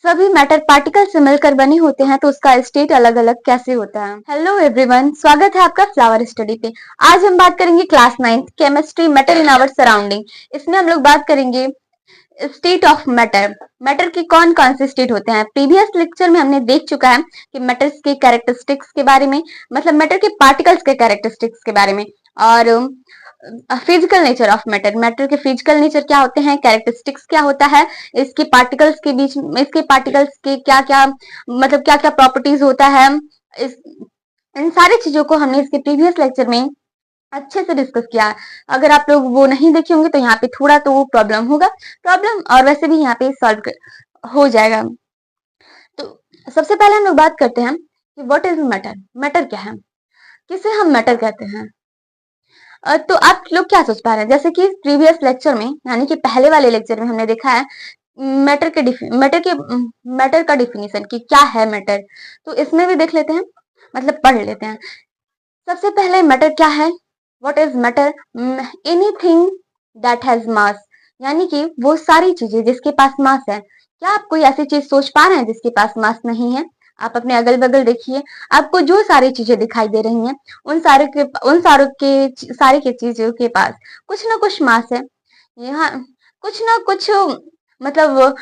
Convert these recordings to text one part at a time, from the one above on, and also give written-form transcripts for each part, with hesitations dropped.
सभी matter particle से मिलकर बने होते हैं तो उसका स्टेट अलग अलग कैसे होता है। हेलो एवरीवन, स्वागत है आपका फ्लावर स्टडी पे। आज हम बात करेंगे class 9th chemistry matter in our surrounding. इसमें हम लोग बात करेंगे स्टेट ऑफ मैटर। मैटर के कौन कौन से स्टेट होते हैं। प्रीवियस लेक्चर में हमने देख चुका है कि मैटर्स के कैरेक्टरिस्टिक्स के बारे में, मतलब मैटर के पार्टिकल्स के कैरेक्टरिस्टिक्स के बारे में, और physical nature of matter. Matter के फिजिकल नेचर क्या होते हैं, कैरेक्टरिस्टिक्स क्या होता है, इसके पार्टिकल्स के बीच में, इसके पार्टिकल्स के क्या क्या मतलब क्या क्या प्रॉपर्टीज होता है। इस इन सारी चीजों को हमने इसके प्रीवियस लेक्चर में अच्छे से डिस्कस किया। अगर आप लोग वो नहीं देखे होंगे तो यहाँ पे थोड़ा तो प्रॉब्लम होगा, प्रॉब्लम और वैसे भी यहाँ पे सॉल्व हो जाएगा। तो सबसे पहले हम लोग बात करते हैं कि व्हाट इज मैटर। मैटर क्या है, किसे हम मैटर कहते हैं। तो आप लोग क्या सोच पा रहे हैं, जैसे कि प्रीवियस लेक्चर में यानी कि पहले वाले लेक्चर में हमने देखा है मैटर का डिफिनीशन कि क्या है मैटर। तो इसमें भी देख लेते हैं, मतलब पढ़ लेते हैं। सबसे पहले मैटर क्या है। What is matter, anything that has मास, यानी कि वो सारी चीजें जिसके पास मास है। क्या आप कोई ऐसी चीज सोच पा रहे हैं जिसके पास मास नहीं है। आप अपने अगल बगल देखिए, आपको जो सारी चीजें दिखाई दे रही हैं उन सारे के चीजों के पास कुछ ना कुछ मास है। यहाँ कुछ ना कुछ मतलब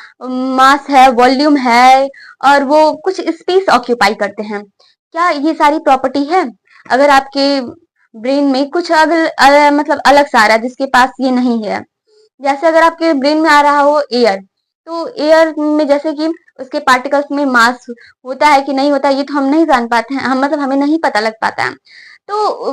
मास है, वॉल्यूम है, और वो कुछ स्पेस ऑक्यूपाई करते हैं। क्या ये सारी प्रॉपर्टी है। अगर आपके ब्रेन में कुछ मतलब अलग सा आ रहा है जिसके पास ये नहीं है, जैसे अगर आपके ब्रेन में आ रहा हो एयर, तो एयर में जैसे कि उसके पार्टिकल्स में मास होता है कि नहीं होता है, ये तो हम नहीं जान पाते हैं, हम मतलब हमें नहीं पता लग पाता है। तो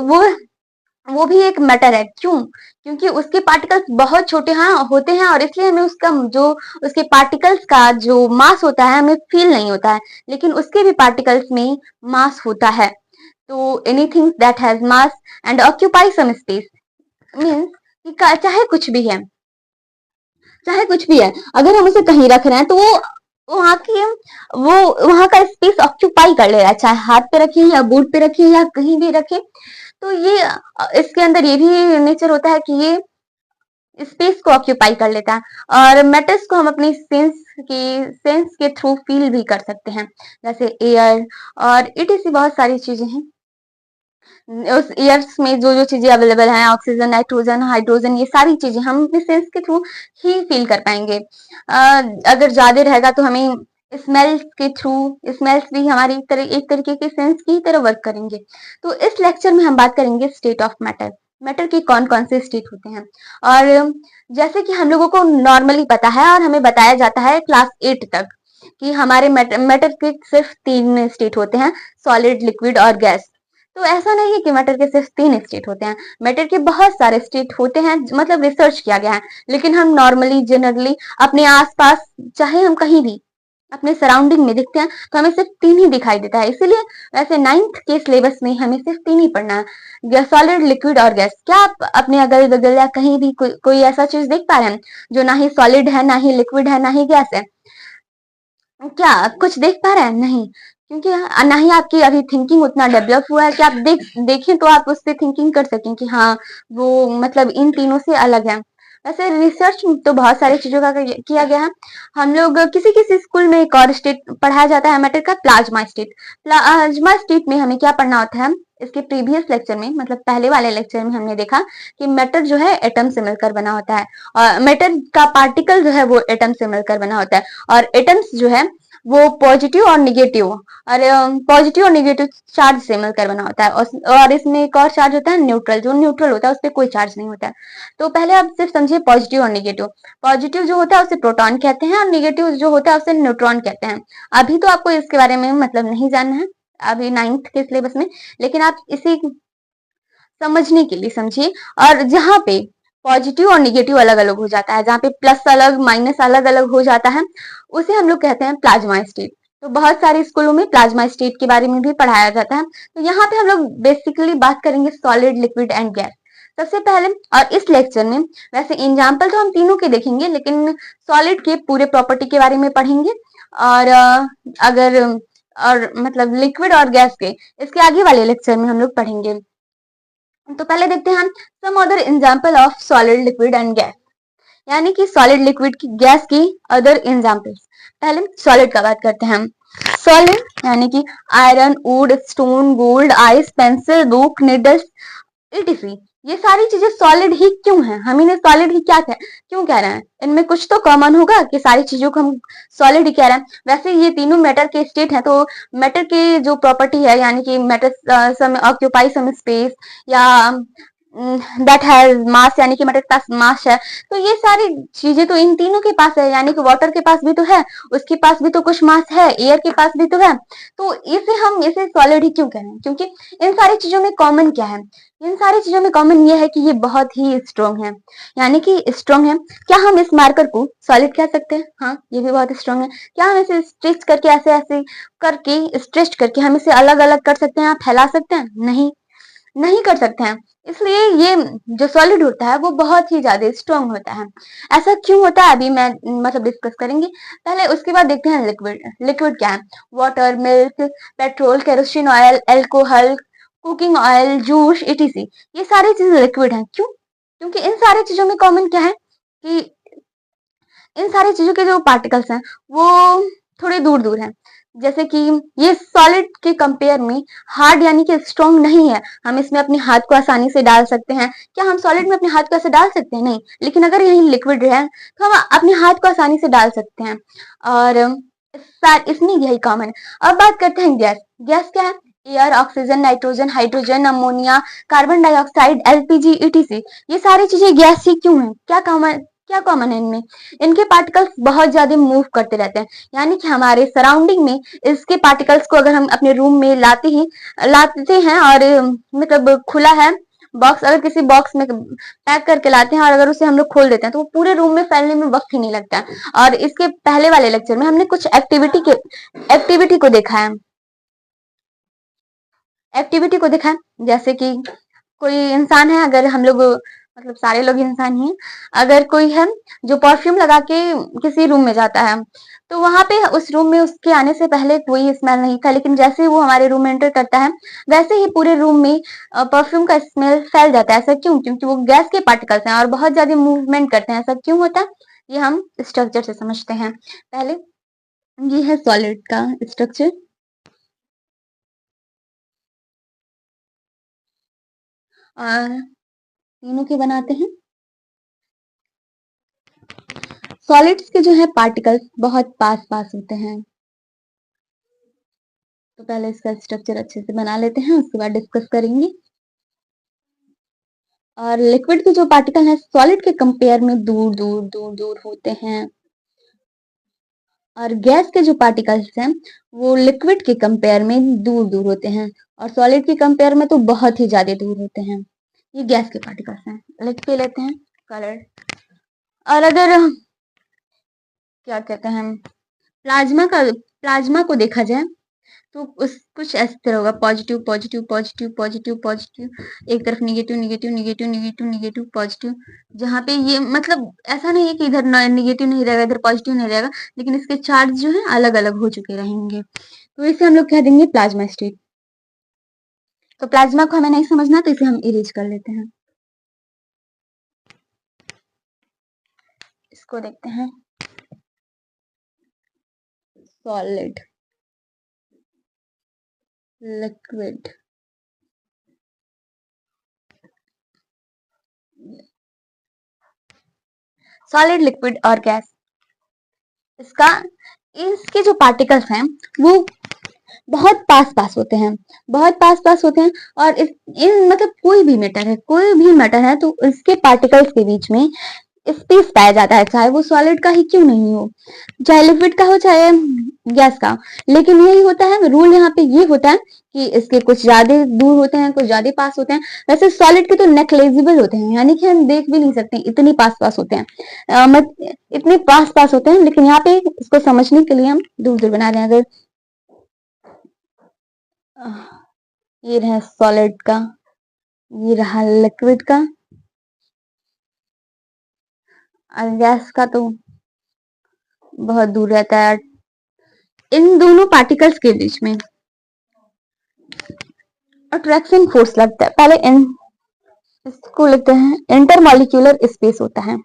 वो भी एक मैटर है। क्यों, क्योंकि उसके पार्टिकल्स बहुत छोटे होते हैं और इसलिए हमें उसका जो उसके पार्टिकल्स का जो मास होता है हमें फील नहीं होता है, लेकिन उसके भी पार्टिकल्स में मास होता है। तो anything that has mass and occupy some space means कि चाहे कुछ भी है, चाहे कुछ भी है, अगर हम उसे कहीं रख रहे हैं तो वहां की वो वहां का स्पेस ऑक्यूपाई कर ले रहा है, चाहे हाथ पे रखें या बोर्ड पे रखें या कहीं भी रखें। तो ये इसके अंदर ये भी नेचर होता है कि ये स्पेस को ऑक्यूपाई कर लेता है। और मेटल्स को हम अपनी सेंस के थ्रू फील भी कर सकते हैं, जैसे एयर और इट बहुत सारी चीजें हैं। उस एयर्स में जो जो चीजें अवेलेबल हैं, ऑक्सीजन, नाइट्रोजन, हाइड्रोजन, ये सारी चीजें हम अपने सेंस के थ्रू ही फील कर पाएंगे। अगर ज्यादा रहेगा तो हमें स्मेल्स के थ्रू, स्मेल्स भी हमारी एक तरीके के सेंस की ही तरह वर्क करेंगे। तो इस लेक्चर में हम बात करेंगे स्टेट ऑफ मैटर। मैटर के कौन कौन से स्टेट होते हैं। और जैसे कि हम लोगों को नॉर्मली पता है और हमें बताया जाता है क्लास 8 तक कि हमारे मैटर के सिर्फ 3 स्टेट होते हैं, सॉलिड, लिक्विड और गैस। तो ऐसा नहीं है कि मैटर के सिर्फ 3 स्टेट होते हैं, मैटर के बहुत सारे स्टेट होते हैं, मतलब रिसर्च किया गया है। लेकिन हम नॉर्मली जनरली अपने आसपास, चाहे हम कहीं भी अपने सराउंडिंग में दिखते हैं तो हमें सिर्फ 3 ही दिखाई देता है। इसीलिए वैसे 9th के सिलेबस में हमें सिर्फ 3 ही पढ़ना है, सॉलिड, लिक्विड और गैस। क्या आप अपने अगल बगल या कहीं भी कोई ऐसा चीज देख पा रहे हैं जो ना ही सॉलिड है, ना ही लिक्विड है, ना ही गैस है। क्या कुछ देख पा रहे हैं, नहीं, क्योंकि ना ही आपकी अभी थिंकिंग उतना डेवलप हुआ है कि आप देखें तो आप उससे थिंकिंग कर सकें कि हाँ वो मतलब इन तीनों से अलग है। वैसे रिसर्च तो बहुत सारी चीजों का किया गया है। हम लोग किसी किसी स्कूल में एक और स्टेट पढ़ाया जाता है मैटर का, प्लाज्मा स्टेट। प्लाज्मा स्टेट में हमें क्या पढ़ना होता है। इसके प्रीवियस लेक्चर में, मतलब पहले वाले लेक्चर में हमने देखा कि मैटर जो है एटम से मिलकर बना होता है, और मैटर का पार्टिकल जो है वो एटम से मिलकर बना होता है। और एटम्स जो है वो पॉजिटिव और निगेटिव, और पॉजिटिव और निगेटिव चार्ज से मिलकर बना होता है। और इसमें एक और चार्ज होता है न्यूट्रल, जो न्यूट्रल होता है उस पर कोई चार्ज नहीं होता है। तो पहले आप सिर्फ समझिए पॉजिटिव और निगेटिव। पॉजिटिव जो होता है उसे प्रोटॉन कहते हैं और निगेटिव जो होता है उसे न्यूट्रॉन कहते हैं। अभी तो आपको इसके बारे में मतलब नहीं जानना है अभी 9th के सिलेबस में, लेकिन आप इसे समझने के लिए समझिए। और जहाँ पे पॉजिटिव और निगेटिव अलग अलग हो जाता है, जहाँ पे प्लस अलग माइनस अलग अलग हो जाता है, उसे हम लोग कहते हैं प्लाज्मा स्टेट। तो बहुत सारे स्कूलों में प्लाज्मा स्टेट के बारे में भी पढ़ाया जाता है। तो यहाँ पे हम लोग बेसिकली बात करेंगे सॉलिड, लिक्विड एंड गैस सबसे पहले। और इस लेक्चर में वैसे एग्जाम्पल तो हम तीनों के देखेंगे, लेकिन सॉलिड के पूरे प्रॉपर्टी के बारे में पढ़ेंगे। और अगर और मतलब लिक्विड और गैस के इसके आगे वाले लेक्चर में हम लोग पढ़ेंगे। तो पहले देखते हैं हम some other example of solid, liquid and gas, यानी कि सॉलिड, लिक्विड की, गैस की अदर एग्जांपल्स। पहले सॉलिड का बात करते हैं हम। सॉलिड यानी कि iron, wood, stone, gold, ice, pencil, book, needles, etc। ये सारी चीजें सॉलिड ही क्यों हैं? हम इन्हें सॉलिड ही क्यों कह रहे हैं? इनमें कुछ तो कॉमन होगा कि सारी चीजों को हम सॉलिड ही कह रहे हैं। वैसे ये तीनों मैटर के स्टेट हैं, तो मैटर की जो प्रॉपर्टी है यानी कि मैटर सम ऑक्यूपाई सम स्पेस या दैट हैज मास यानी कि मैटर के पास मास है, तो ये सारी चीजें तो इन तीनों के पास है, यानी कि वाटर के पास भी तो है, उसके पास भी तो कुछ मास है, एयर के पास भी तो है। तो इसे हम इसे सॉलिड ही क्यों कह रहे हैं? क्योंकि इन सारी चीजों में कॉमन क्या है? इन सारी चीजों में कॉमन ये है कि ये बहुत ही स्ट्रॉन्ग है, यानी कि स्ट्रॉन्ग है। क्या हम इस मार्कर को सॉलिड कह सकते हैं? हाँ, ये भी बहुत स्ट्रॉन्ग है। क्या हम इसे स्ट्रेच करके ऐसे ऐसे करके स्ट्रेच करके हम इसे अलग अलग कर सकते हैं, फैला सकते हैं? नहीं, नहीं कर सकते हैं। इसलिए ये जो सॉलिड होता है वो बहुत ही ज्यादा स्ट्रॉन्ग होता है। ऐसा क्यों होता है अभी मैं मतलब डिस्कस करेंगे। पहले उसके बाद देखते हैं लिक्विड। लिक्विड क्या है? Water, milk, petrol, kerosene oil, alcohol, cooking oil, juice, etc। ये सारी चीजें लिक्विड हैं। क्यों? क्योंकि इन सारी चीजों में कॉमन क्या है कि इन सारी चीजों के जो पार्टिकल्स हैं वो थोड़े दूर दूर हैं। जैसे कि ये सॉलिड के कंपेयर में हार्ड यानी कि स्ट्रॉन्ग नहीं है। हम इसमें अपने हाथ को आसानी से डाल सकते हैं। क्या हम सॉलिड में अपने हाथ को ऐसे डाल सकते हैं? नहीं। लेकिन अगर यही लिक्विड है तो हम अपने हाथ को आसानी से डाल सकते हैं। और इसमें यही कॉमन है। अब बात करते हैं गैस। गैस क्या है? Air, oxygen, nitrogen, hydrogen, ammonia, carbon dioxide, LPG, etc। ये सारी चीजें गैस ही क्यों है? क्या कॉमन है इनमें? इनके पार्टिकल्स बहुत ज्यादा मूव करते रहते हैं, यानी कि हमारे सराउंडिंग में इसके पार्टिकल्स को अगर हम अपने रूम में लाते हैं और मतलब खुला है बॉक्स, अगर किसी बॉक्स में पैक करके लाते हैं और अगर उसे हम लोग खोल देते हैं तो वो पूरे रूम में फैलने में वक्त ही नहीं लगता है। और इसके पहले वाले लेक्चर में हमने कुछ एक्टिविटी को देखा है। एक्टिविटी को देखा है, जैसे कि कोई इंसान है, अगर हम लोग मतलब सारे लोग इंसान ही हैं, अगर कोई है जो परफ्यूम लगा के किसी रूम में जाता है तो वहां पे उस रूम में उसके आने से पहले कोई स्मेल नहीं था, लेकिन जैसे ही वो हमारे रूम में एंटर करता है वैसे ही पूरे रूम में परफ्यूम का स्मेल फैल जाता है। ऐसा क्यों? क्योंकि वो गैस के पार्टिकल्स हैं और बहुत ज्यादा मूवमेंट करते हैं। ऐसा क्यों होता है ये हम स्ट्रक्चर से समझते हैं। पहले ये है सॉलिड का स्ट्रक्चर और तीनों के बनाते हैं। सॉलिड्स के जो है पार्टिकल्स बहुत पास पास होते हैं। तो पहले इसका स्ट्रक्चर अच्छे से बना लेते हैं, उसके बाद डिस्कस करेंगे। और लिक्विड के जो पार्टिकल हैं सॉलिड के कंपेयर में दूर दूर दूर दूर होते हैं, और गैस के जो पार्टिकल्स हैं वो लिक्विड के कंपेयर में दूर दूर होते हैं और सॉलिड के कंपेयर में तो बहुत ही ज्यादा दूर होते हैं। ये गैस के पार्टिकल्स हैं। लिख पे लेते हैं कलर। और अगर क्या कहते हैं प्लाज्मा को देखा जाए तो उस कुछ इस तरह होगा, positive positive positive positive positive, एक तरफ negative negative negative negative negative positive. जहाँ पे ये मतलब ऐसा नहीं है कि इधर निगेटिव नहीं रहेगा इधर पॉजिटिव नहीं रहेगा, लेकिन इसके चार्ज जो है अलग अलग हो चुके रहेंगे, तो इसे हम लोग कह देंगे प्लाज्मा स्टेट। तो प्लाज्मा को हमें नहीं समझना तो इसे हम इरेज कर लेते हैं। इसको देखते हैं सॉलिड, लिक्विड, सॉलिड, लिक्विड और गैस। इसके जो पार्टिकल्स हैं वो बहुत पास पास होते हैं, बहुत पास पास होते हैं। और इन मतलब कोई भी मैटर है तो इसके पार्टिकल्स के बीच में स्पेस पाया जाता है, चाहे वो सॉलिड का ही क्यों नहीं हो, चाहे लिक्विड का हो चाहे गैस का। लेकिन यही होता है रूल, यहाँ पे ये होता है कि इसके कुछ ज्यादा दूर होते हैं, कुछ ज्यादा पास होते हैं। वैसे सॉलिड के तो नेग्लिजिबल होते हैं, यानी कि हम देख भी नहीं सकते, इतनी पास पास होते हैं। इतने पास पास होते हैं, लेकिन यहाँ पे इसको समझने के लिए हम दूर दूर बना रहे हैं। अगर ये रहा सॉलिड का, ये रहा लिक्विड का, और गैस का तो बहुत दूर रहता है। इन दोनों पार्टिकल्स के बीच में अट्रैक्शन फोर्स लगता है। पहले इसको लिखते हैं इंटरमॉलिक्यूलर स्पेस होता है।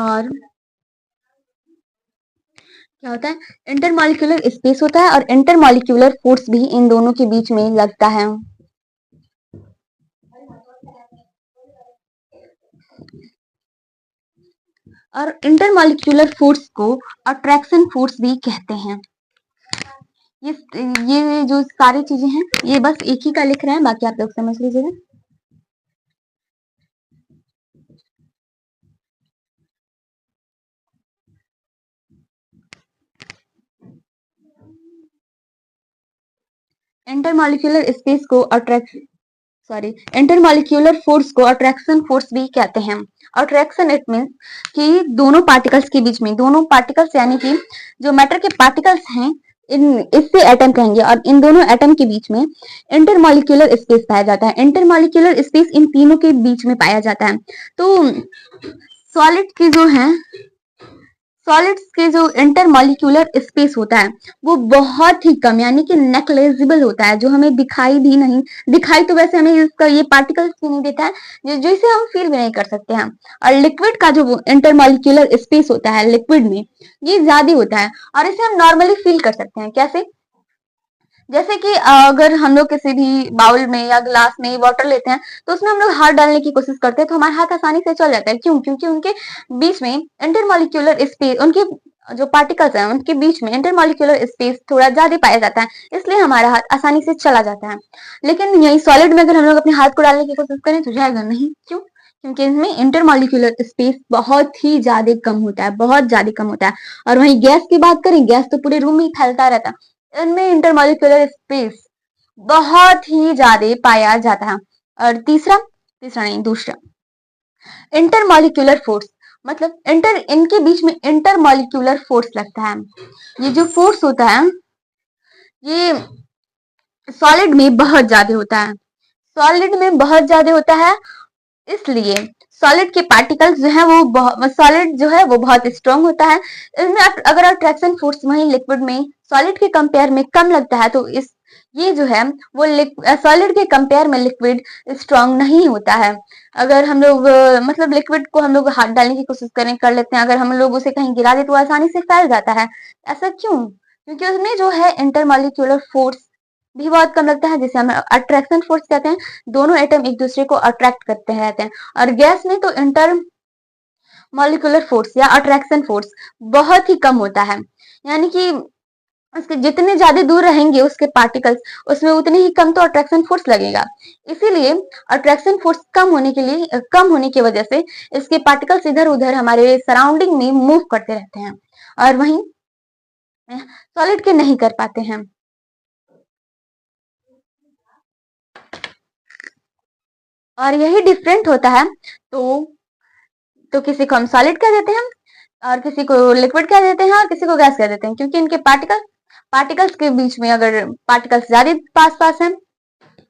और क्या होता है, इंटरमॉलिक्यूलर स्पेस होता है और इंटरमॉलिक्यूलर फोर्स भी इन दोनों के बीच में लगता है। और इंटरमॉलिक्यूलर फोर्स को अट्रैक्शन फोर्स भी कहते हैं। ये ये जो सारी चीजें हैं ये बस एक ही का लिख रहे हैं, बाकी आप लोग समझ लीजिएगा। इंटरमॉलिक्यूलर स्पेस को इंटरमॉलिक्यूलर फोर्स को अट्रैक्शन फोर्स भी कहते हैं। अट्रैक्शन इट मीन्स कि दोनों पार्टिकल्स के बीच में, दोनों पार्टिकल्स यानी कि जो मैटर के पार्टिकल्स हैं, इन इससे एटम कहेंगे, और इन दोनों एटम के बीच में इंटरमॉलिक्यूलर स्पेस पाया जाता है। इंटरमॉलिक्यूलर स्पेस इन तीनों के बीच में पाया जाता है। तो सॉलिड की जो है, सॉलिड्स के जो इंटरमॉलिक्यूलर स्पेस होता है वो बहुत ही कम यानी कि नेग्लिजिबल होता है, जो हमें दिखाई भी नहीं, दिखाई तो वैसे हमें इसका ये पार्टिकल्स भी नहीं देता है, जो इसे हम फील भी नहीं कर सकते हैं। और लिक्विड का जो इंटरमॉलिक्यूलर स्पेस होता है लिक्विड में, ये ज्यादा होता है और इसे हम नॉर्मली फील कर सकते हैं। कैसे? जैसे कि अगर हम लोग किसी भी बाउल में या ग्लास में वाटर लेते हैं तो उसमें हम लोग हाथ डालने की कोशिश करते हैं तो हमारा हाथ आसानी से चल जाता है। क्यों? क्योंकि उनके बीच में इंटरमॉलिक्यूलर स्पेस, उनके जो पार्टिकल्स हैं उनके बीच में इंटरमॉलिक्यूलर स्पेस थोड़ा ज्यादा पाया जाता है, इसलिए हमारा हाथ आसानी से चला जाता है। लेकिन यही सॉलिड में अगर हम लोग अपने हाथ को डालने की कोशिश करें तो जाएगा नहीं। क्यों? क्योंकि इसमें इंटरमॉलिक्यूलर स्पेस बहुत ही ज्यादा कम होता है, बहुत ज्यादा कम होता है। और वहीं गैस की बात करें, गैस तो पूरे रूम में ही फैलता रहता है, इनमें इंटरमॉलिक्यूलर स्पेस बहुत ही ज्यादा पाया जाता है। और तीसरा, तीसरा नहीं दूसरा, इंटरमॉलिक्यूलर फोर्स, मतलब इनके बीच में इंटरमॉलिक्यूलर फोर्स लगता है। ये जो फोर्स होता है ये सॉलिड में बहुत ज्यादा होता है, सॉलिड में बहुत ज्यादा होता है, इसलिए सॉलिड के पार्टिकल्स जो है वो सॉलिड जो है वो बहुत स्ट्रांग होता है। इसमें अगर अट्रैक्शन फोर्स वही लिक्विड में सॉलिड के कंपेयर में कम लगता है तो इस ये जो है वो सॉलिड के कंपेयर में लिक्विड स्ट्रांग नहीं होता है। अगर हम लोग मतलब लिक्विड को हम लोग हाथ डालने की कोशिश करें कर लेते हैं, अगर हम लोग उसे कहीं गिरा दे तो आसानी से फैल जाता है। ऐसा क्यों? क्योंकि उसमें जो है इंटरमॉलिक्यूलर फोर्स भी बहुत कम लगता है, जिसे हम अट्रैक्शन फोर्स कहते हैं। दोनों एटम एक दूसरे को अट्रैक्ट करते हैं रहते हैं। और गैस में तो इंटर मॉलिक्यूलर फोर्स या अट्रैक्शन फोर्स बहुत ही कम होता है, यानी कि उसके जितने ज्यादा दूर रहेंगे उसके पार्टिकल्स, उसमें उतनी ही कम तो अट्रैक्शन फोर्स लगेगा। इसीलिए अट्रैक्शन फोर्स कम होने की वजह से इसके पार्टिकल्स इधर उधर हमारे सराउंडिंग में मूव करते रहते हैं और वहीं सॉलिड के नहीं कर पाते हैं। और यही डिफरेंट होता है। तो किसी को हम सॉलिड कह देते हैं और किसी को लिक्विड कह देते हैं और किसी को गैस कह देते हैं, क्योंकि इनके पार्टिकल्स के बीच में अगर पार्टिकल्स ज्यादा पास पास हैं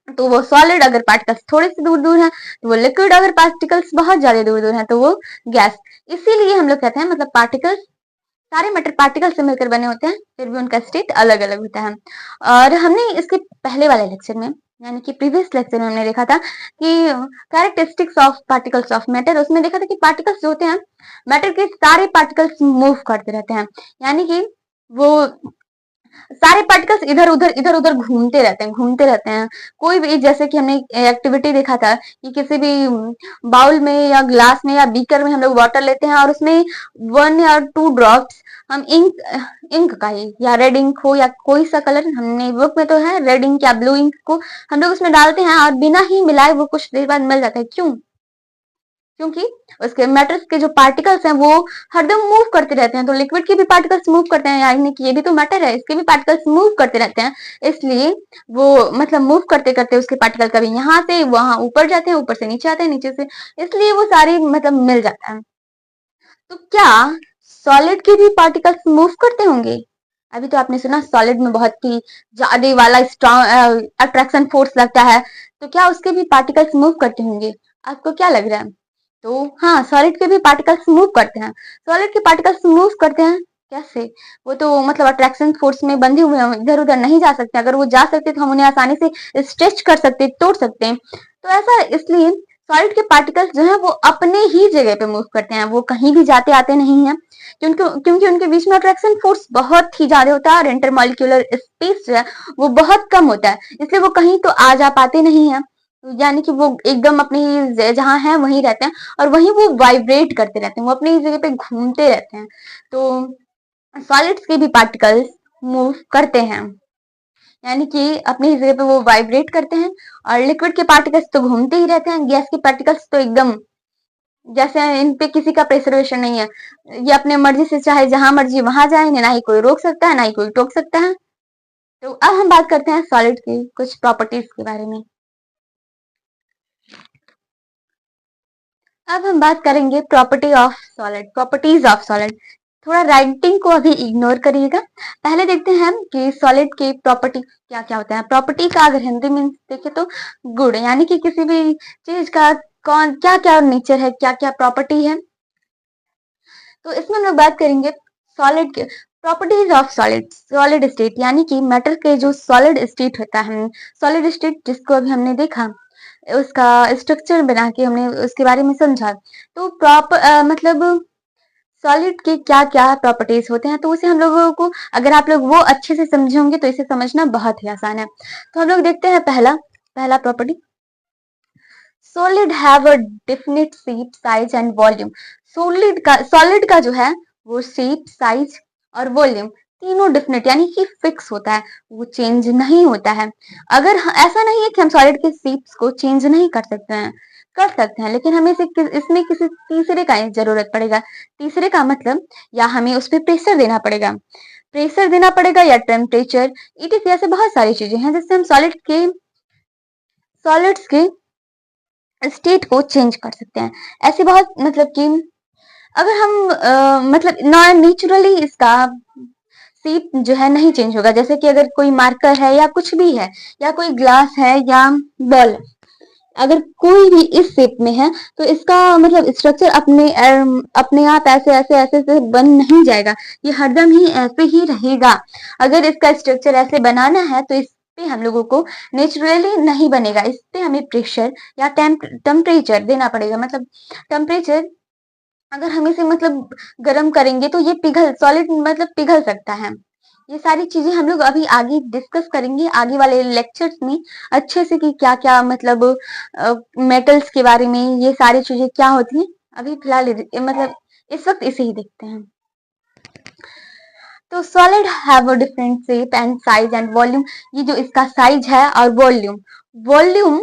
तो वो सॉलिड, अगर पार्टिकल्स थोड़े से दूर दूर हैं तो वो लिक्विड, अगर पार्टिकल्स बहुत ज्यादा दूर दूर हैं तो वो गैस। इसीलिए हम लोग कहते हैं मतलब पार्टिकल्स, सारे मैटर पार्टिकल से मिलकर बने होते हैं, फिर भी उनका स्टेट अलग अलग होता है। और हमने इसके पहले वाले लेक्चर में यानी कि प्रीवियस लेक्चर में हमने देखा था कि characteristics of particles of matter, उसमें देखा था कि पार्टिकल्स जो होते हैं मैटर के, सारे पार्टिकल्स मूव करते रहते हैं, यानी कि वो सारे पार्टिकल्स इधर उधर घूमते रहते हैं। कोई भी, जैसे कि हमने एक्टिविटी देखा था कि किसी भी बाउल में या ग्लास में या बीकर में हम लोग वाटर लेते हैं और उसमें 1 या 2 ड्रॉप्स हम इंक का ही, या रेड इंक हो या कोई सा कलर, हमने बुक में तो है रेड इंक या ब्लू इंक को हम लोग उसमें डालते हैं और बिना ही मिलाए वो कुछ देर बाद मिल जाता है। क्यों? क्योंकि उसके मैटर्स के जो पार्टिकल्स हैं वो हरदम मूव करते रहते हैं। तो लिक्विड के भी पार्टिकल्स मूव करते हैं, यानी कि ये भी तो मैटर है, इसके भी पार्टिकल्स मूव करते रहते हैं। इसलिए वो मतलब मूव करते करते उसके पार्टिकल कभी यहाँ से वहां ऊपर जाते हैं, ऊपर से नीचे आते हैं, नीचे से, इसलिए वो सारी मतलब मिल जाता है। तो क्या सॉलिड के भी पार्टिकल्स मूव करते होंगे? अभी तो आपने सुना सॉलिड में बहुत ही ज्यादा वाला स्ट्रॉन्ग अट्रैक्शन फोर्स लगता है, तो क्या उसके भी पार्टिकल्स मूव करते होंगे? आपको क्या लग रहा है? तो हाँ, सॉलिड के भी पार्टिकल्स मूव करते हैं, सॉलिड के पार्टिकल्स मूव करते हैं। कैसे? वो तो मतलब अट्रैक्शन फोर्स में बंधे हुए हैं, इधर-उधर नहीं जा सकते। अगर वो जा सकते तो हम उन्हें आसानी से स्ट्रेच कर सकते, तोड़ सकते हैं। तो ऐसा इसलिए सॉलिड के पार्टिकल्स जो हैं वो अपने ही जगह पे मूव करते हैं, वो कहीं भी जाते-आते नहीं हैं। क्योंकि उनके बीच में अट्रैक्शन फोर्स बहुत ही ज़्यादा होता है और इंटरमॉलिक्यूलर स्पेस जो है वो बहुत कम होता है, इसलिए वो कहीं तो आ जा पाते नहीं हैं। यानी कि वो एकदम अपनी ही जहाँ हैं वहीं रहते हैं और वहीं वो वाइब्रेट करते रहते हैं, वो अपनी जगह पे घूमते रहते हैं। तो सॉलिड्स के भी पार्टिकल्स मूव करते हैं, यानी कि अपनी जगह पे वो वाइब्रेट करते हैं और लिक्विड के पार्टिकल्स तो घूमते ही रहते हैं, गैस के पार्टिकल्स तो एकदम जैसे इन पे किसी का प्रेशराइजेशन नहीं है, ये अपने मर्जी से चाहे जहां मर्जी वहां जाए, ना ही कोई रोक सकता है ना ही कोई टोक सकता है। तो अब हम बात करते हैं सॉलिड की कुछ प्रॉपर्टीज के बारे में। अब हम बात करेंगे प्रॉपर्टीज ऑफ सॉलिड। थोड़ा राइटिंग को अभी इग्नोर करिएगा, पहले देखते हैं कि सॉलिड के प्रॉपर्टी क्या क्या होते हैं। प्रॉपर्टी का अगर हिंदी में देखें तो गुण, यानी कि किसी भी चीज का कौन क्या क्या नेचर है, क्या क्या प्रॉपर्टी है। तो इसमें हम लोग बात करेंगे सॉलिड के प्रॉपर्टीज ऑफ सॉलिड स्टेट, यानी कि मैटर के जो सॉलिड स्टेट होता है, सॉलिड स्टेट जिसको अभी हमने देखा, उसका स्ट्रक्चर बना के हमने उसके बारे में समझा। तो मतलब सॉलिड के क्या क्या प्रॉपर्टीज होते हैं, तो उसे हम लोगों को अगर आप लोग वो अच्छे से समझे होंगे तो इसे समझना बहुत ही आसान है। तो हम लोग देखते हैं पहला पहला property, solid have a definite shape, size and volume. Solid का जो है वो शेप, साइज और वॉल्यूम तीनों डिफिनिट यानी कि फिक्स होता है, वो चेंज नहीं होता है। अगर ऐसा नहीं है कि हम सॉलिड के शेप्स को चेंज नहीं कर सकते हैं, कर सकते हैं, लेकिन हमें इसमें किसी तीसरे का जरूरत पड़ेगा। तीसरे का मतलब या हमें उस पर प्रेशर देना पड़ेगा या टेम्परेचर, इट ऐसे बहुत सारी चीजें हैं जिससे हम सॉलिड्स के स्टेट को चेंज कर सकते हैं। ऐसे बहुत मतलब कि अगर हम मतलब नॉन नेचुरली इसका शेप जो है नहीं चेंज होगा, जैसे कि अगर कोई मार्कर है या कुछ भी है या कोई ग्लास है या बॉल, अगर कोई भी इस शेप में है तो इसका मतलब स्ट्रक्चर अपने आप ऐसे बन नहीं जाएगा, ये हरदम ही ऐसे ही रहेगा। अगर इसका स्ट्रक्चर ऐसे बनाना है तो इस पे हम लोगों को नेचुरली नहीं बनेगा, इस पे हमें प्रेशर या टेम्परेचर देना पड़ेगा। मतलब टेम्परेचर अगर हम इसे मतलब गर्म करेंगे तो ये सॉलिड मतलब पिघल सकता है। ये सारी चीजें हम लोग अभी आगे डिस्कस करेंगे आगे वाले लेक्चर्स में अच्छे से कि क्या क्या मतलब मेटल्स के बारे में ये सारी चीजें क्या होती हैं। अभी फिलहाल मतलब इस वक्त इसे ही देखते हैं। तो solid have a different shape and size and volume, ये जो इसका साइज है और वॉल्यूम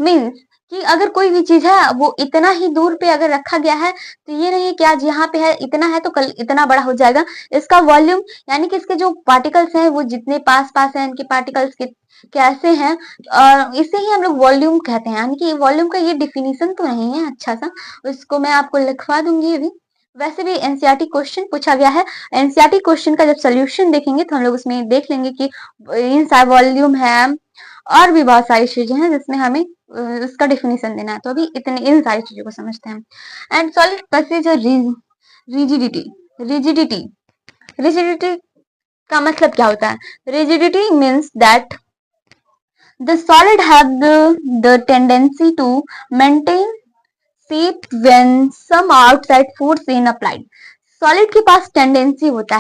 मीन्स कि अगर कोई भी चीज है वो इतना ही दूर पे अगर रखा गया है तो ये नहीं है कि आज यहाँ पे है इतना है तो कल इतना बड़ा हो जाएगा। इसका वॉल्यूम यानी कि इसके जो पार्टिकल्स हैं वो जितने पास पास हैं, इनके पार्टिकल्स के कैसे हैं, और इसे ही हम लोग वॉल्यूम कहते हैं। यानी कि वॉल्यूम का ये डिफिनीशन तो नहीं है अच्छा सा, उसको मैं आपको लिखवा दूंगी अभी। वैसे भी एनसीईआरटी क्वेश्चन पूछा गया है, एनसीईआरटी क्वेश्चन का जब सोल्यूशन देखेंगे तो हम लोग उसमें देख लेंगे कि इन वॉल्यूम है और भी बहुत सारी चीजें हैं जिसमें हमें उसका डिफिनीशन देना है। तो अभी इतने इन सारी चीजों को समझते हैं। And solid possesses rigidity rigidity rigidity का मतलब क्या होता है? Rigidity means that the solid have the tendency to maintain shape when some outside force in applied. Solid के पास टेंडेंसी होता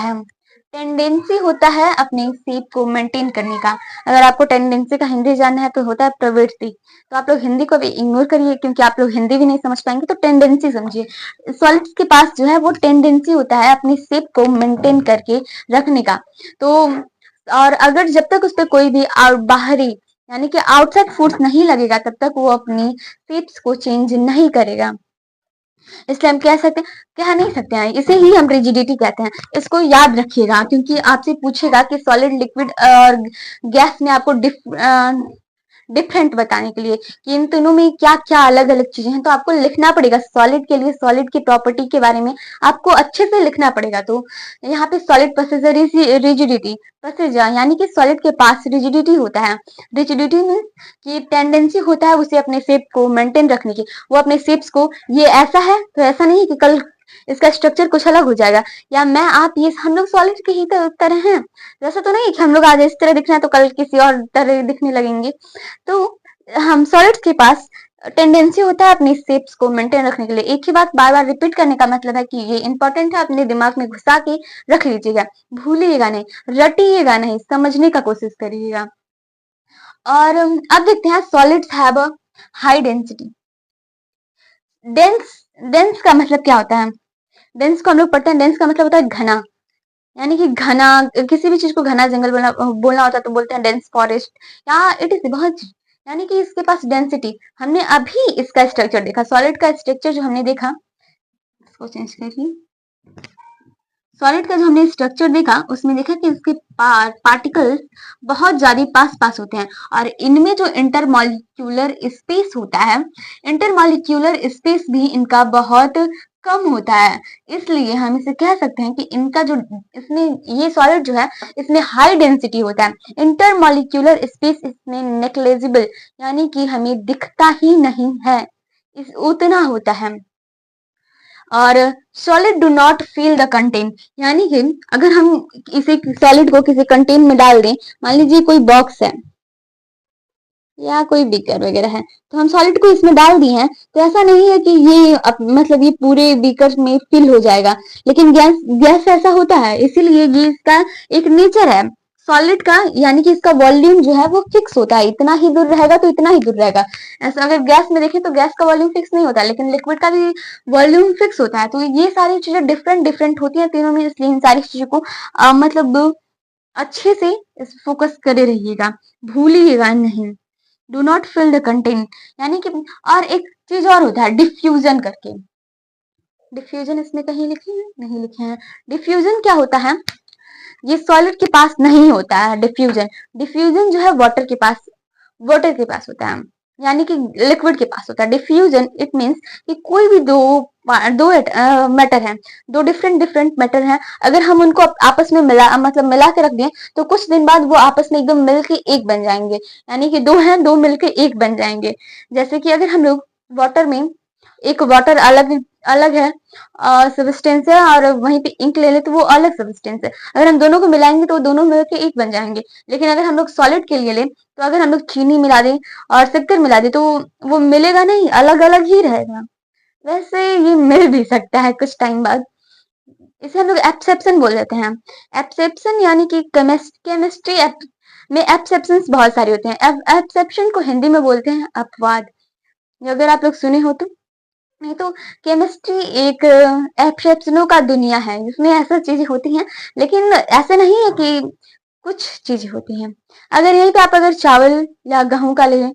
है अपने शेप को मेंटेन करने का। अगर आपको टेंडेंसी का हिंदी जानना है तो होता है प्रवृत्ति, तो आप लोग हिंदी को भी इग्नोर करिए क्योंकि आप लोग हिंदी भी नहीं समझ पाएंगे, तो टेंडेंसी समझिए। सॉलिड्स के पास जो है वो टेंडेंसी होता है अपनी शेप को मेंटेन करके रखने का। तो और अगर जब तक उस पर कोई भी बाहरी यानी कि आउटसाइड फोर्स नहीं लगेगा तब तक वो अपनी शेप्स को चेंज नहीं करेगा। इसलिए हम कह नहीं सकते हैं, इसे ही हम रिजिडिटी कहते हैं। इसको याद रखिएगा क्योंकि आपसे पूछेगा कि सॉलिड, लिक्विड और गैस में आपको डिफरेंट बताने के लिए कि इन तीनों में क्या क्या अलग अलग चीजें हैं, तो आपको लिखना पड़ेगा। सॉलिड के लिए सॉलिड की प्रॉपर्टी के बारे में आपको अच्छे से लिखना पड़ेगा। तो यहाँ पे सॉलिड पसेज रिजिडिटी, पसेज यानी कि सॉलिड के पास रिजिडिटी होता है। रिजिडिटी मीन्स कि टेंडेंसी होता है उसे अपने शेप को मेंटेन रखने की, वो अपने शेप्स को ये ऐसा है तो ऐसा नहीं कि कल इसका स्ट्रक्चर कुछ अलग हो जाएगा। या मैं आप ये हम लोग सॉलिड के ही तरह हैं, वैसा तो नहीं है कि हम लोग आज इस तरह दिख रहे हैं तो कल किसी और तरह दिखने लगेंगे। तो हम सॉलिड्स के पास टेंडेंसी होता है अपनी शेप्स को मेंटेन रखने के लिए। एक ही बात बार बार रिपीट करने का मतलब है कि ये इंपॉर्टेंट है, अपने दिमाग में घुसा के रख लीजिएगा, भूलिएगा नहीं, रटिएगा नहीं, समझने का कोशिश करिएगा। और अब देखते हैं solids have a high density. Dense dense का मतलब क्या होता है? डेंस को हम लोग पढ़ते हैं, डेंस का मतलब होता है घना, यानी कि घना, किसी भी चीज को घना जंगल बोलना बोलना होता है तो बोलते हैं डेंस फॉरेस्ट, या इट इज बहुत, यानी कि इसके पास डेंसिटी। हमने अभी इसका स्ट्रक्चर देखा, सॉलिड का स्ट्रक्चर जो हमने देखा, इसको चेंज करिए, सॉलिड का जो हमने स्ट्रक्चर देखा उसमें देखा कि इसके पार्टिकल्स बहुत ज्यादा पास पास होते हैं, और इनमें जो इंटरमॉलिक्यूलर स्पेस होता है, इंटरमॉलिक्यूलर स्पेस भी इनका बहुत कम होता है। इसलिए हम इसे कह सकते हैं कि इनका जो इसमें ये सॉलिड जो है इसमें हाई डेंसिटी होता है, इंटरमॉलिक्यूलर स्पेस इसमें नेग्लिजिबल, यानी कि हमें दिखता ही नहीं है, इस उतना होता है। और solid do not feel the content, यानी कि अगर हम इसे सॉलिड को किसी कंटेन में डाल दें, मान लीजिए कोई बॉक्स है या कोई बीकर वगैरह है, तो हम सॉलिड को इसमें डाल दिए हैं, तो ऐसा नहीं है कि ये मतलब ये पूरे बीकर में फिल हो जाएगा, लेकिन गैस गैस ऐसा होता है, इसीलिए ये इसका एक नेचर है सॉलिड का, यानी कि इसका वॉल्यूम जो है वो फिक्स होता है, इतना ही दूर रहेगा तो इतना ही दूर रहेगा। ऐसा अगर गैस में देखें तो गैस का वॉल्यूम फिक्स नहीं होता, लेकिन लिक्विड का भी वॉल्यूम फिक्स होता है। तो ये सारी चीजें डिफरेंट डिफरेंट होती हैं तीनों में, इसलिए इन सारी चीजों को मतलब अच्छे से फोकस करे रहिएगा, भूलिएगा नहीं। Do not fill the content, यानी कि और एक चीज और होता है डिफ्यूजन करके, डिफ्यूजन इसमें कहीं लिखे हैं नहीं लिखे हैं। डिफ्यूजन क्या होता है? ये सॉलिड के पास नहीं होता है डिफ्यूजन, डिफ्यूजन जो है वाटर के पास होता है, यानी कि लिक्विड के पास होता है। डिफ्यूजन इट मींस कि कोई भी दो मैटर है, दो डिफरेंट डिफरेंट मैटर हैं, अगर हम उनको आपस में मिला के रख दें तो कुछ दिन बाद वो आपस में एकदम मिल के एक बन जाएंगे, यानी कि दो हैं, दो मिलके एक बन जाएंगे। जैसे कि अगर हम लोग वाटर में एक वाटर अलग अलग है सब्सटेंस है, और वहीं पे इंक ले ले तो वो अलग सब्सटेंस है, अगर हम दोनों को मिलाएंगे तो दोनों मिलकर एक बन जाएंगे। लेकिन अगर हम लोग सॉलिड के लिए लें तो अगर हम लोग चीनी मिला दें और शक्कर मिला दें तो वो मिलेगा नहीं, अलग अलग ही रहेगा। वैसे ये मिल भी सकता है कुछ टाइम बाद, इसे हम लोग एब्सेप्शन बोल देते हैं। एब्सेप्शन यानी कि केमिस्ट्री में एब्सेप्शंस बहुत सारे होते हैं। एब्सेप्शन को हिंदी में बोलते हैं अपवाद, अगर आप लोग सुने हो तो। नहीं तो केमिस्ट्री एक एक्सेप्शनों का दुनिया है, जिसमें ऐसा चीजें होती हैं, लेकिन ऐसे नहीं है कि कुछ चीजें होती हैं। अगर यहीं पे आप अगर चावल या गेहूं का ले लें,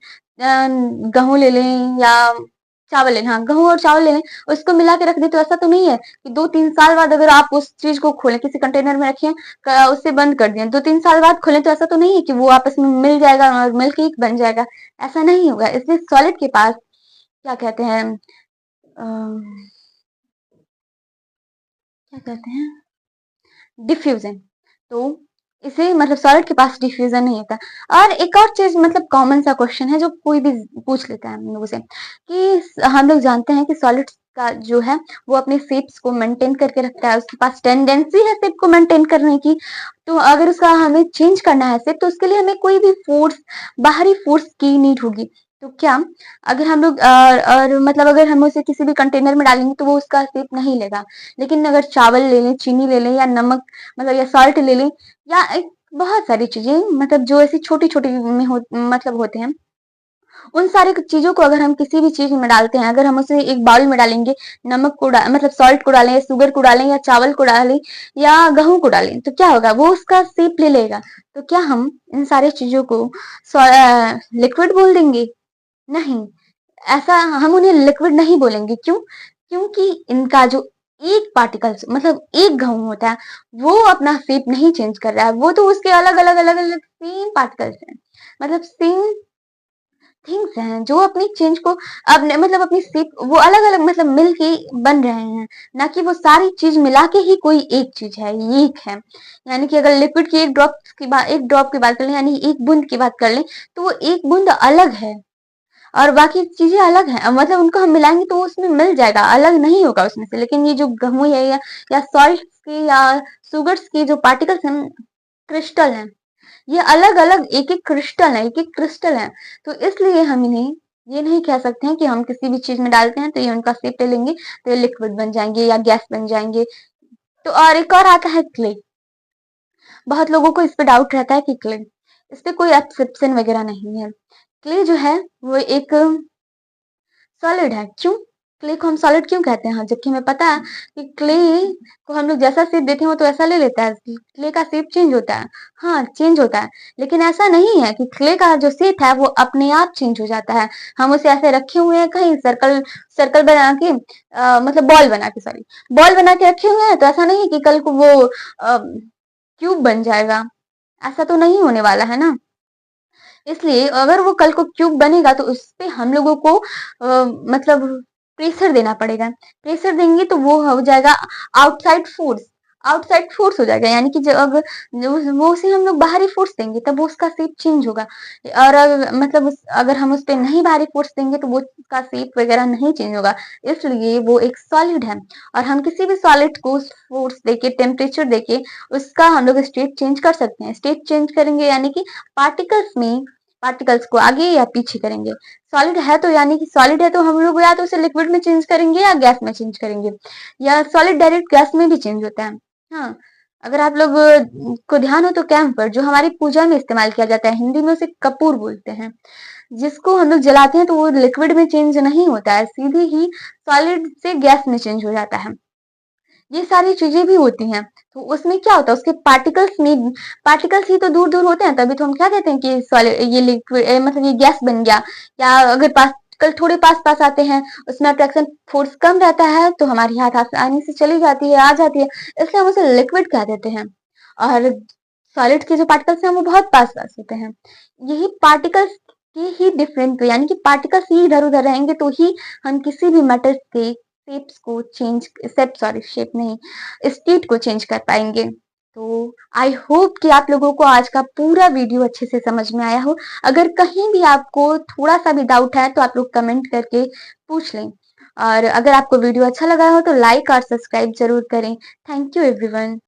गेहूं ले लें या चावल लें, हाँ गेहूं और चावल ले लें, उसको मिला के रख दें, तो ऐसा तो नहीं है कि 2-3 साल बाद अगर आप उस चीज को खोलें, किसी कंटेनर में रखें, उससे बंद कर दिए, 2-3 साल बाद खोलें तो ऐसा तो नहीं है कि वो आपस में मिल जाएगा और मिल के एक बन जाएगा, ऐसा नहीं होगा। इसलिए सॉलिड के पास क्या कहते हैं, क्या कहते हैं, डिफ्यूजन। तो इसे मतलब सॉलिड के पास डिफ्यूजन नहीं होता। और एक और चीज मतलब कॉमन सा क्वेश्चन है जो कोई भी पूछ लेता है हम लोगों से, कि हम लोग जानते हैं कि सॉलिड का जो है वो अपने शेप्स को मेंटेन करके रखता है, उसके पास टेंडेंसी है शेप को मेंटेन करने की। तो अगर उसका हमें चेंज करना है शेप, तो उसके लिए हमें कोई भी फोर्स, बाहरी फोर्स की नीड होगी। तो क्या अगर हम लोग और मतलब अगर हम उसे किसी भी कंटेनर में डालेंगे तो वो उसका शेप नहीं लेगा, लेकिन अगर चावल ले लें, चीनी ले लें या नमक मतलब या सॉल्ट ले लें, या बहुत सारी चीजें मतलब जो ऐसी छोटी छोटी में मतलब होते हैं, उन सारी चीजों को अगर हम किसी भी चीज में डालते हैं, अगर हम उसे एक बाउल में डालेंगे, नमक को मतलब सॉल्ट को डालें या शुगर को डालें या चावल को डालें या गेहूं को डालें, तो क्या होगा, वो उसका शेप ले लेगा। तो क्या हम इन सारी चीजों को लिक्विड बोल देंगे? नहीं, ऐसा हम उन्हें लिक्विड नहीं बोलेंगे। क्यों? क्योंकि इनका जो एक पार्टिकल्स मतलब एक गेहूं होता है, वो अपना शेप नहीं चेंज कर रहा है, वो तो उसके अलग अलग अलग अलग सेम पार्टिकल्स हैं, मतलब सेम थिंग्स हैं जो अपनी चेंज को अपने मतलब अपनी शेप वो अलग अलग मतलब मिल के बन रहे हैं, ना कि वो सारी चीज मिला के ही कोई एक चीज है, एक है। यानी कि अगर लिक्विड की एक ड्रॉप की बात कर लें, यानी एक बूंद की बात कर लें, तो वो एक बूंद अलग है, और बाकी चीजें अलग हैं, मतलब उनको हम मिलाएंगे तो उसमें मिल जाएगा, अलग नहीं होगा उसमें से। लेकिन ये जो गेहूं है या सॉल्ट की या सुगर्स की जो पार्टिकल्स हैं, क्रिस्टल हैं, ये अलग अलग एक एक क्रिस्टल है, एक एक क्रिस्टल है। तो इसलिए हम इन्हें ये नहीं कह सकते हैं कि हम किसी भी चीज में डालते हैं तो ये उनका शेप ले लेंगे तो ये लिक्विड बन जाएंगे या गैस बन जाएंगे। तो और एक और आता है क्ले। बहुत लोगों को इस पे डाउट रहता है कि क्ले, इस पे कोई एक्सेप्शन वगैरह नहीं है। क्ले जो है वो एक सॉलिड है। क्यों क्ले को हम सॉलिड क्यों कहते हैं? हाँ, जबकि हमें पता है कि क्ले को हम लोग जैसा शेप देते हैं वो तो ऐसा ले लेता है, क्ले का शेप चेंज होता है। हाँ, चेंज होता है, लेकिन ऐसा नहीं है कि क्ले का जो शेप है वो अपने आप चेंज हो जाता है। हम उसे ऐसे रखे हुए हैं कहीं सर्कल सर्कल बना के, मतलब बॉल बना के, सॉरी, बॉल बना के रखे हुए हैं, तो ऐसा नहीं है कि कल को वो क्यूब बन जाएगा। ऐसा तो नहीं होने वाला है ना। इसलिए अगर वो कल को क्यूब बनेगा तो उसपे हम लोगों को मतलब प्रेशर देना पड़ेगा। प्रेशर देंगे तो वो हो जाएगा आउटसाइड फोर्स। आउटसाइड फोर्स हो जाएगा, यानी कि जब वो उसे हम लोग बाहरी फोर्स देंगे तब वो उसका शेप चेंज होगा। और मतलब अगर हम उस पे नहीं बाहरी फोर्स देंगे तो वो उसका शेप वगैरह नहीं चेंज होगा। इसलिए वो एक सॉलिड है। और हम किसी भी सॉलिड को फोर्स देके, टेम्परेचर देके उसका हम लोग स्टेट चेंज कर सकते हैं। स्टेट चेंज करेंगे यानी कि पार्टिकल्स को आगे या पीछे करेंगे। सॉलिड है तो यानी कि सॉलिड है तो हम लोग या तो उसे लिक्विड में चेंज करेंगे या गैस में चेंज करेंगे, या सॉलिड डायरेक्ट गैस में भी चेंज होता है। हाँ, अगर आप लोग को ध्यान हो तो कैंपर जो हमारी पूजा में इस्तेमाल किया जाता है, हिंदी में उसे कपूर बोलते हैं, जिसको हम लोग जलाते हैं तो वो लिक्विड में चेंज नहीं होता है, सीधे ही सॉलिड से गैस में चेंज हो जाता है। ये सारी चीजें भी होती हैं। तो उसमें क्या होता है, उसके पार्टिकल्स ही तो दूर दूर होते हैं, तभी तो हम क्या कहते हैं कि सॉलिड, ये लिक्विड, मतलब ये गैस बन गया। या अगर पार्टिकल थोड़े पास पास आते हैं, उसमें अट्रैक्शन फोर्स कम रहता है तो हमारी हाथ आसानी से चली जाती है, आ जाती है, इसलिए हम उसे लिक्विड कह देते हैं। और सॉलिड के जो पार्टिकल्स हैं वो बहुत पास पास होते हैं। यही पार्टिकल्स की ही डिफरेंट, यानी कि पार्टिकल्स ही इधर उधर रहेंगे तो ही हम किसी भी मैटर के शेप्स को चेंज, शेप नहीं, स्टेट को चेंज कर पाएंगे। तो आई होप कि आप लोगों को आज का पूरा वीडियो अच्छे से समझ में आया हो। अगर कहीं भी आपको थोड़ा सा भी डाउट है तो आप लोग कमेंट करके पूछ लें। और अगर आपको वीडियो अच्छा लगा हो तो लाइक और सब्सक्राइब जरूर करें। Thank you everyone.